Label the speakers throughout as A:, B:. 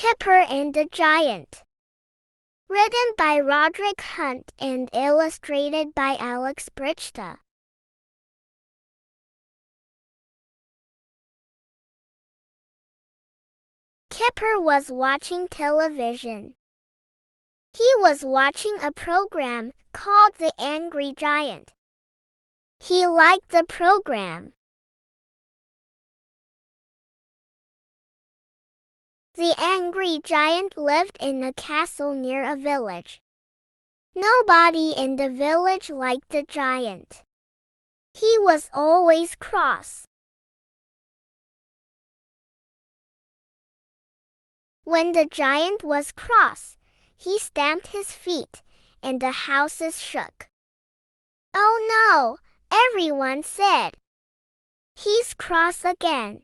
A: Kipper and the Giant. Written by Roderick Hunt and illustrated by Alex Brichta. Kipper was watching television. He was watching a program called The Angry Giant. He liked the program. The angry giant lived in a castle near a village. Nobody in the village liked the giant. He was always cross. When the giant was cross, he stamped his feet, and the houses shook. "Oh no," everyone said. "He's cross again.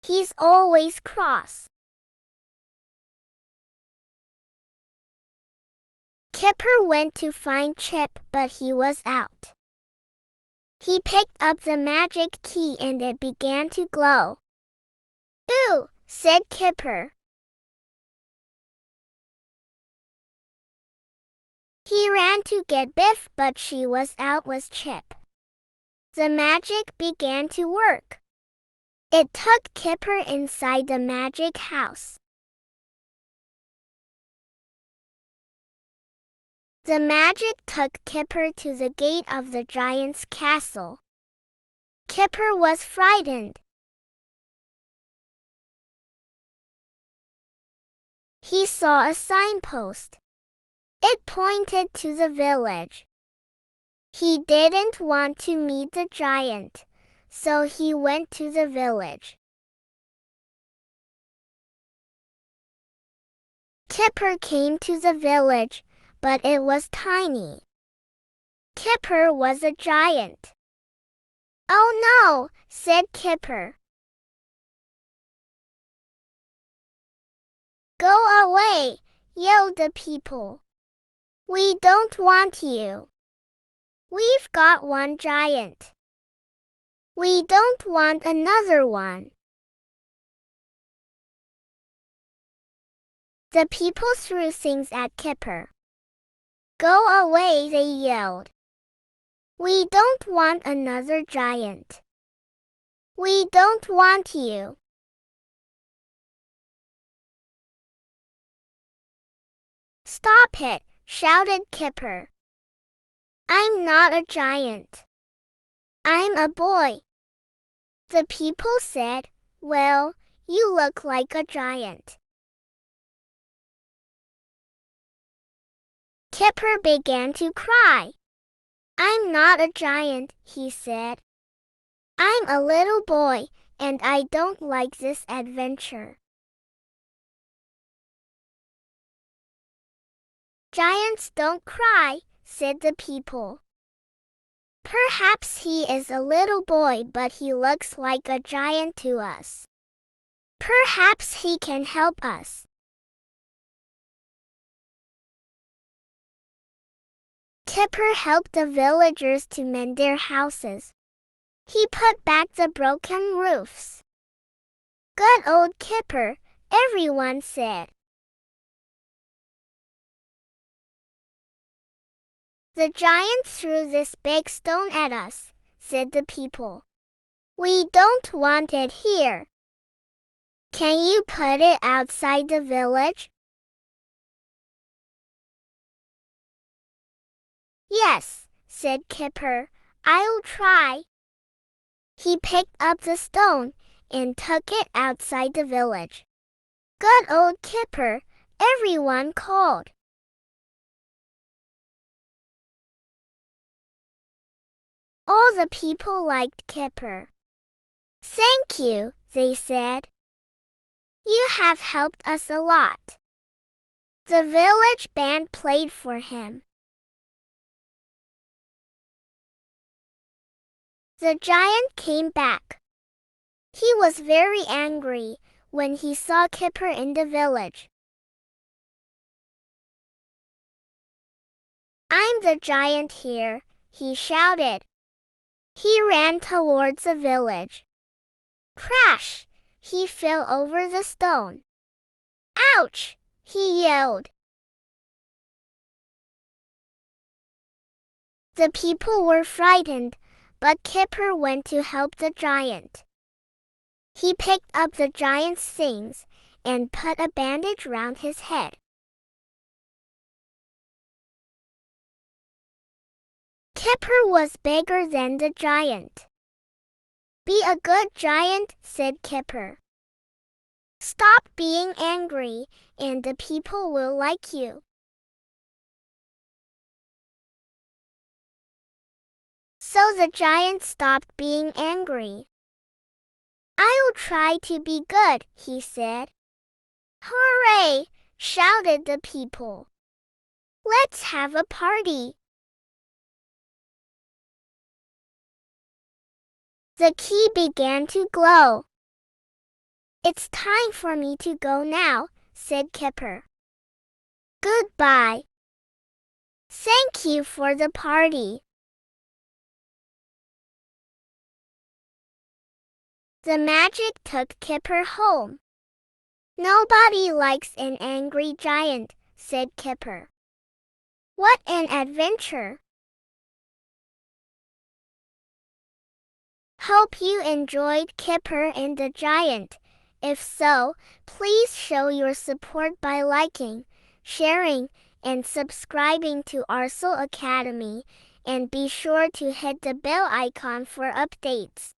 A: He's always cross." Kipper went to find Chip, but he was out. He picked up the magic key and it began to glow. "Ooh," said Kipper. He ran to get Biff, but she was out with Chip. The magic began to work. It took Kipper inside the magic house. The magic took Kipper to the gate of the giant's castle. Kipper was frightened. He saw a signpost. It pointed to the village. He didn't want to meet the giant, so he went to the village. Kipper came to the village, but it was tiny. Kipper was a giant. "Oh no," said Kipper. "Go away," yelled the people. "We don't want you. We've got one giant. We don't want another one." The people threw things at Kipper. "Go away," they yelled. "We don't want another giant. We don't want you." "Stop it," shouted Kipper. "I'm not a giant. I'm a boy." The people said, "Well, you look like a giant." Kipper began to cry. "I'm not a giant," he said. "I'm a little boy, and I don't like this adventure." "Giants don't cry," said the people. "Perhaps he is a little boy, but he looks like a giant to us. Perhaps he can help us." Kipper helped the villagers to mend their houses. He put back the broken roofs. "Good old Kipper," everyone said. "The giant threw this big stone at us," said the people. "We don't want it here. Can you put it outside the village?" "Yes," said Kipper, "I'll try." He picked up the stone and took it outside the village. "Good old Kipper," everyone called. All the people liked Kipper. "Thank you," they said. "You have helped us a lot." The village band played for him. The giant came back. He was very angry when he saw Kipper in the village. "I'm the giant here," he shouted. He ran towards the village. Crash! He fell over the stone. Ouch! He yelled. The people were frightened, but Kipper went to help the giant. He picked up the giant's things and put a bandage round his head. Kipper was bigger than the giant. Be a good giant, said Kipper. Stop being angry, and the people will like you. So the giant stopped being angry. I'll try to be good, he said. Hooray! Shouted the people. Let's have a party. The key began to glow. It's time for me to go now, said Kipper. Goodbye. Thank you for the party. The magic took Kipper home. Nobody likes an angry giant, said Kipper. What an adventure! Hope you enjoyed Kipper and the Giant. If so, please show your support by liking, sharing, and subscribing to Arcel Academy, and be sure to hit the bell icon for updates.